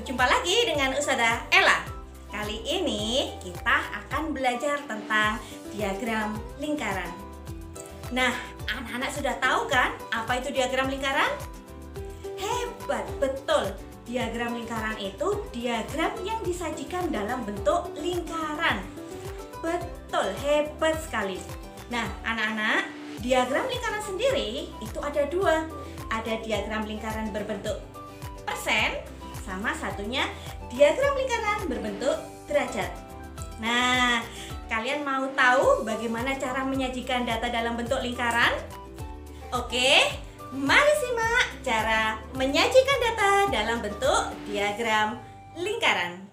Berjumpa lagi dengan Ustazah Ella. Kali ini kita akan belajar tentang diagram lingkaran. Nah, anak-anak sudah tahu kan apa itu diagram lingkaran? Hebat, betul. Diagram lingkaran itu diagram yang disajikan dalam bentuk lingkaran. Betul, hebat sekali. Nah, anak-anak, diagram lingkaran sendiri itu ada dua. Ada diagram lingkaran berbentuk persen, sama satunya diagram lingkaran berbentuk derajat. Nah, kalian mau tahu bagaimana cara menyajikan data dalam bentuk lingkaran? Oke, mari simak cara menyajikan data dalam bentuk diagram lingkaran.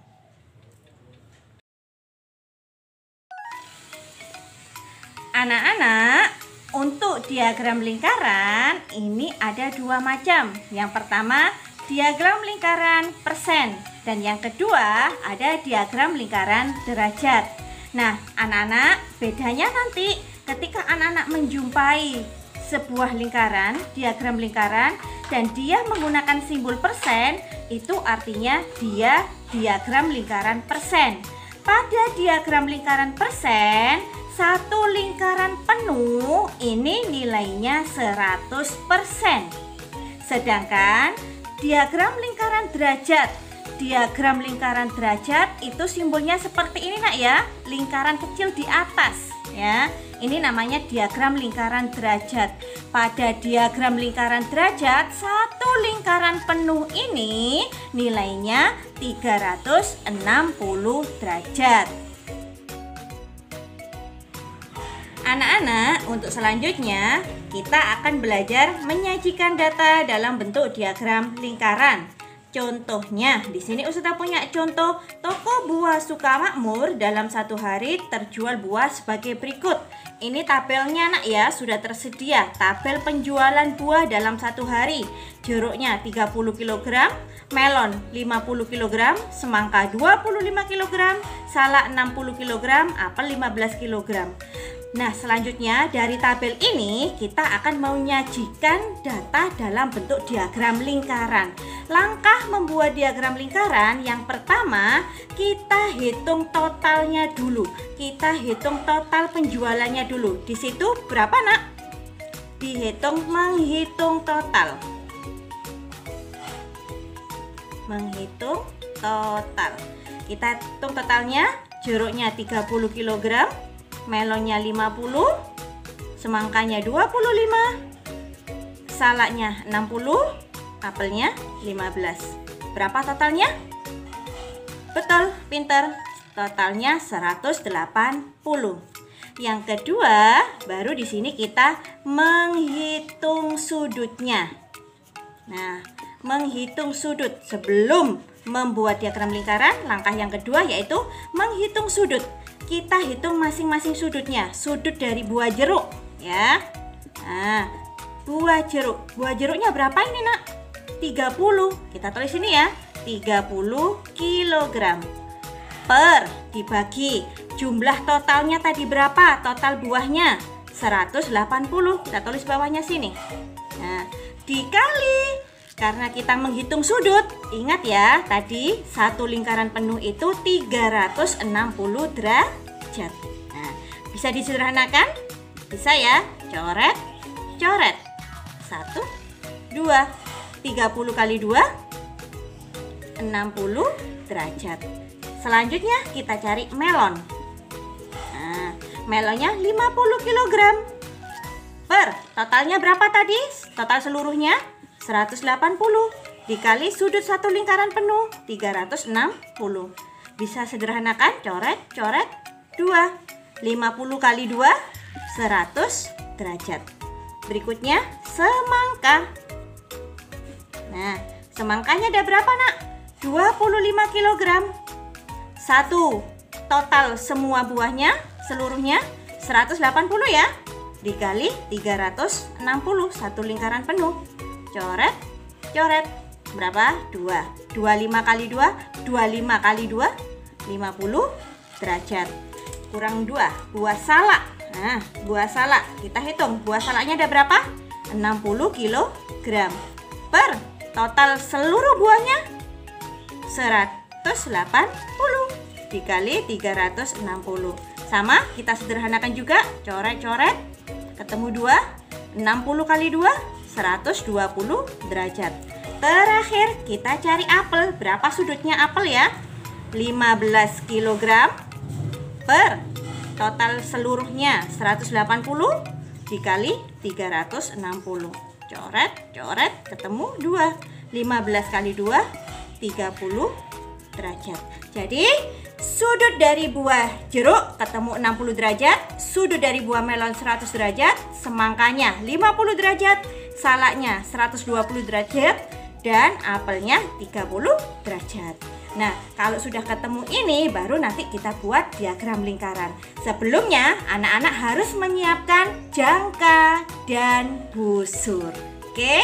Anak-anak, untuk diagram lingkaran ini ada dua macam. Yang pertama, diagram lingkaran persen, dan yang kedua ada diagram lingkaran derajat. Nah, anak-anak, bedanya nanti ketika anak-anak menjumpai sebuah lingkaran, diagram lingkaran, dan dia menggunakan simbol persen, itu artinya dia diagram lingkaran persen. Pada diagram lingkaran persen, satu lingkaran penuh ini nilainya 100%. Sedangkan diagram lingkaran derajat itu simbolnya seperti ini nak ya, lingkaran kecil di atas ya. Ini namanya diagram lingkaran derajat. Pada diagram lingkaran derajat, satu lingkaran penuh ini nilainya 360 derajat. Anak-anak, untuk selanjutnya kita akan belajar menyajikan data dalam bentuk diagram lingkaran. Contohnya, di sini Ustazah punya contoh toko buah Sukamakmur dalam satu hari terjual buah sebagai berikut. Ini tabelnya nak ya, sudah tersedia tabel penjualan buah dalam satu hari. Jeruknya 30 kg, melon 50 kg, semangka 25 kg, salak 60 kg, apel 15 kg. Nah, selanjutnya dari tabel ini kita akan menyajikan data dalam bentuk diagram lingkaran. Langkah membuat diagram lingkaran, yang pertama kita hitung totalnya dulu. Kita hitung total penjualannya dulu. Di situ berapa nak? Menghitung total. Menghitung total. Kita hitung totalnya, jeruknya 30 kg. Melonnya 50, semangkanya 25, salaknya 60, apelnya 15. Berapa totalnya? Betul, pinter. Totalnya 180. Yang kedua, baru di sini kita menghitung sudutnya. Nah, menghitung sudut sebelum membuat diagram lingkaran, langkah yang kedua yaitu menghitung sudut. Kita hitung masing-masing sudutnya. Sudut dari buah jeruk ya. Nah, buah jeruknya berapa ini nak? 30. Kita tulis ini ya, 30 kg. Per dibagi jumlah totalnya tadi berapa? Total buahnya 180. Kita tulis bawahnya sini. Nah, dikali, karena kita menghitung sudut, ingat ya, tadi satu lingkaran penuh itu 360 derajat. Nah, bisa disederhanakan? Bisa ya, coret, coret. 1, 2, 30 kali 2, 60 derajat. Selanjutnya kita cari melon. Nah, melonnya 50 kg. Per, totalnya berapa tadi? Total seluruhnya 180 dikali sudut satu lingkaran penuh 360. Bisa sederhanakan, coret, coret, 2. 50 kali 2, 100 derajat. Berikutnya semangka. Nah, semangkanya ada berapa nak? 25 kg. 1. Total semua buahnya seluruhnya 180 ya. Dikali 360, satu lingkaran penuh. Coret, coret. Berapa? 2. 25 kali 2, 25 kali 2, 50 derajat. Kurang 2, buah salak. Nah, buah salak. Kita hitung, buah salaknya ada berapa? 60 kg. Per total seluruh buahnya 180 dikali 360. Sama, kita sederhanakan juga, coret-coret, ketemu 2, 60 kali 2, 120 derajat. Terakhir, kita cari apel. Berapa sudutnya apel ya? 15 kg per total seluruhnya 180 dikali 360. Coret, coret, ketemu 2. 15 kali 2, 30 derajat. Jadi, sudut dari buah jeruk ketemu 60 derajat, sudut dari buah melon 100 derajat, semangkanya 50 derajat, salaknya 120 derajat, dan apelnya 30 derajat. Nah, kalau sudah ketemu ini, baru nanti kita buat diagram lingkaran. Sebelumnya, anak-anak harus menyiapkan jangka dan busur. Oke?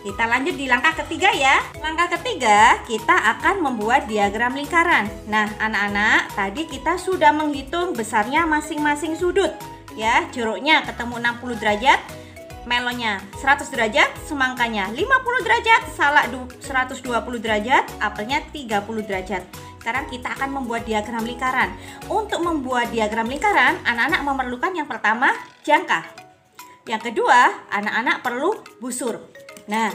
Kita lanjut di langkah ketiga ya. Langkah ketiga, kita akan membuat diagram lingkaran. Nah, anak-anak, tadi kita sudah menghitung besarnya masing-masing sudut. Ya, jeruknya ketemu 60 derajat, melonnya 100 derajat, semangkanya 50 derajat, salak 120 derajat, apelnya 30 derajat. Sekarang kita akan membuat diagram lingkaran. Untuk membuat diagram lingkaran, anak-anak memerlukan yang pertama, jangka. Yang kedua, anak-anak perlu busur. Nah,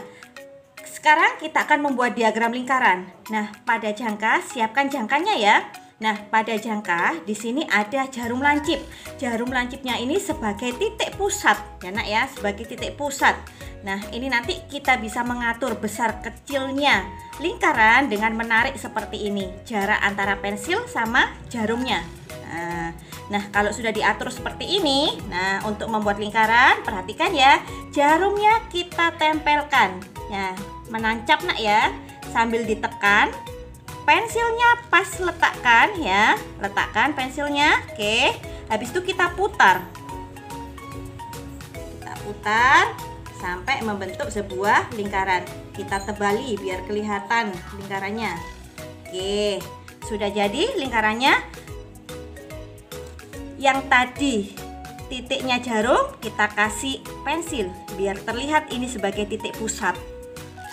sekarang kita akan membuat diagram lingkaran. Nah, pada jangka, siapkan jangkanya ya. Nah, pada jangka di sini ada jarum lancip. Jarum lancipnya ini sebagai titik pusat, ya nak ya, sebagai titik pusat. Nah, ini nanti kita bisa mengatur besar kecilnya lingkaran dengan menarik seperti ini. Jarak antara pensil sama jarumnya. Nah, kalau sudah diatur seperti ini, nah untuk membuat lingkaran, perhatikan ya, jarumnya kita tempelkan. Ya, menancap nak ya, sambil ditekan. Pensilnya pas letakkan ya, letakkan pensilnya. Oke, habis itu kita putar. Kita putar sampai membentuk sebuah lingkaran. Kita tebali biar kelihatan lingkarannya. Oke, sudah jadi lingkarannya. Yang tadi titiknya jarum, kita kasih pensil biar terlihat ini sebagai titik pusat.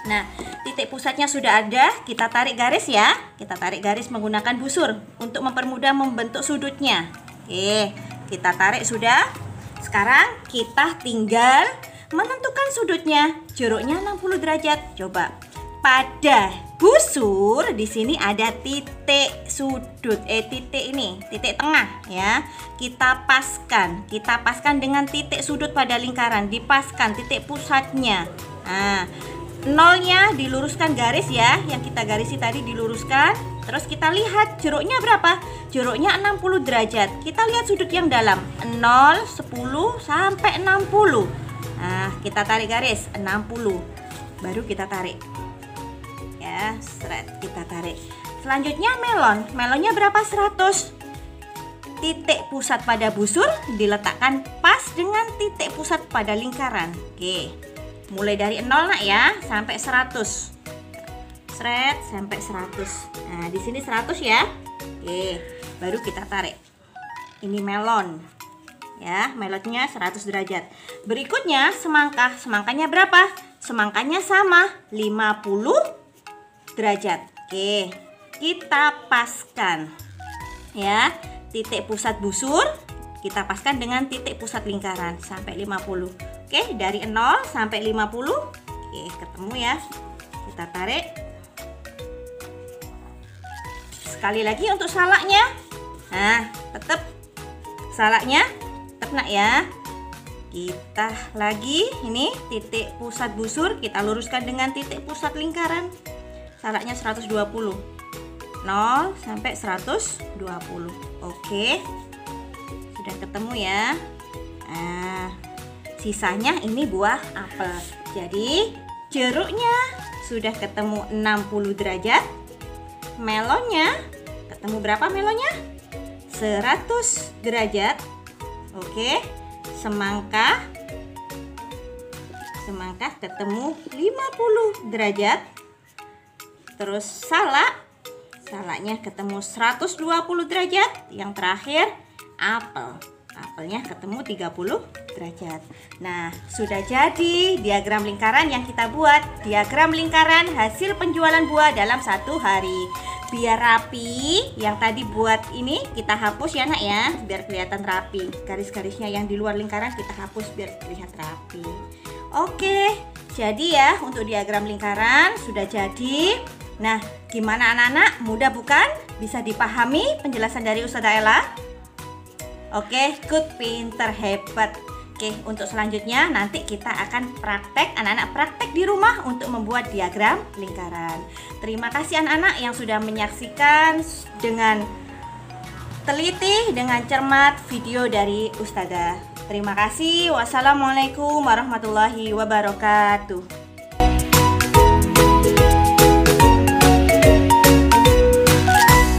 Nah, titik pusatnya sudah ada, kita tarik garis ya. Kita tarik garis menggunakan busur untuk mempermudah membentuk sudutnya. Oke, kita tarik sudah. Sekarang kita tinggal menentukan sudutnya. Jeruknya 60 derajat. Coba. Pada busur di sini ada titik sudut, titik ini, titik tengah ya. Kita paskan dengan titik sudut pada lingkaran, dipaskan titik pusatnya. Nah, nolnya diluruskan garis ya, yang kita garisi tadi diluruskan. Terus kita lihat jeruknya berapa? Jeruknya 60 derajat. Kita lihat sudut yang dalam, 0, 10 sampai 60. Nah, kita tarik garis 60. Baru kita tarik. Ya, seret, kita tarik. Selanjutnya melon. Melonnya berapa? 100. Titik pusat pada busur diletakkan pas dengan titik pusat pada lingkaran. Oke. Mulai dari 0 nak ya, sampai 100. Seret sampai 100. Nah, di sini 100 ya. Oke, baru kita tarik. Ini melon. Ya, melonnya 100 derajat. Berikutnya semangka. Semangkanya berapa? Semangkanya sama, 50 derajat. Oke, kita paskan ya, titik pusat busur kita paskan dengan titik pusat lingkaran sampai 50. Oke, dari 0 sampai 50. Oke, ketemu ya. Kita tarik. Sekali lagi untuk salaknya. Nah, tetap salaknya tetap nak ya. Kita lagi ini titik pusat busur kita luruskan dengan titik pusat lingkaran. Salaknya 120. 0 sampai 120. Oke. Sudah ketemu ya. Nah, sisanya ini buah apel. Jadi, jeruknya sudah ketemu 60 derajat. Melonnya ketemu berapa melonnya? 100 derajat. Oke. Semangka ketemu 50 derajat. Terus salaknya ketemu 120 derajat. Yang terakhir apelnya ketemu 30 derajat. Nah, sudah jadi diagram lingkaran yang kita buat. Diagram lingkaran hasil penjualan buah dalam 1 hari. biar rapi, yang tadi buat ini kita hapus ya nak ya, biar kelihatan rapi. Garis-garisnya yang di luar lingkaran kita hapus biar terlihat rapi. Oke, jadi ya untuk diagram lingkaran sudah jadi. Nah, gimana anak-anak? Mudah bukan? Bisa dipahami penjelasan dari Ustazah Ella? Oke, good, pinter, hebat. Oke, untuk selanjutnya nanti kita akan praktek, anak-anak praktek di rumah untuk membuat diagram lingkaran. Terima kasih anak-anak yang sudah menyaksikan dengan teliti, dengan cermat video dari Ustazah. Terima kasih. Wassalamualaikum warahmatullahi wabarakatuh.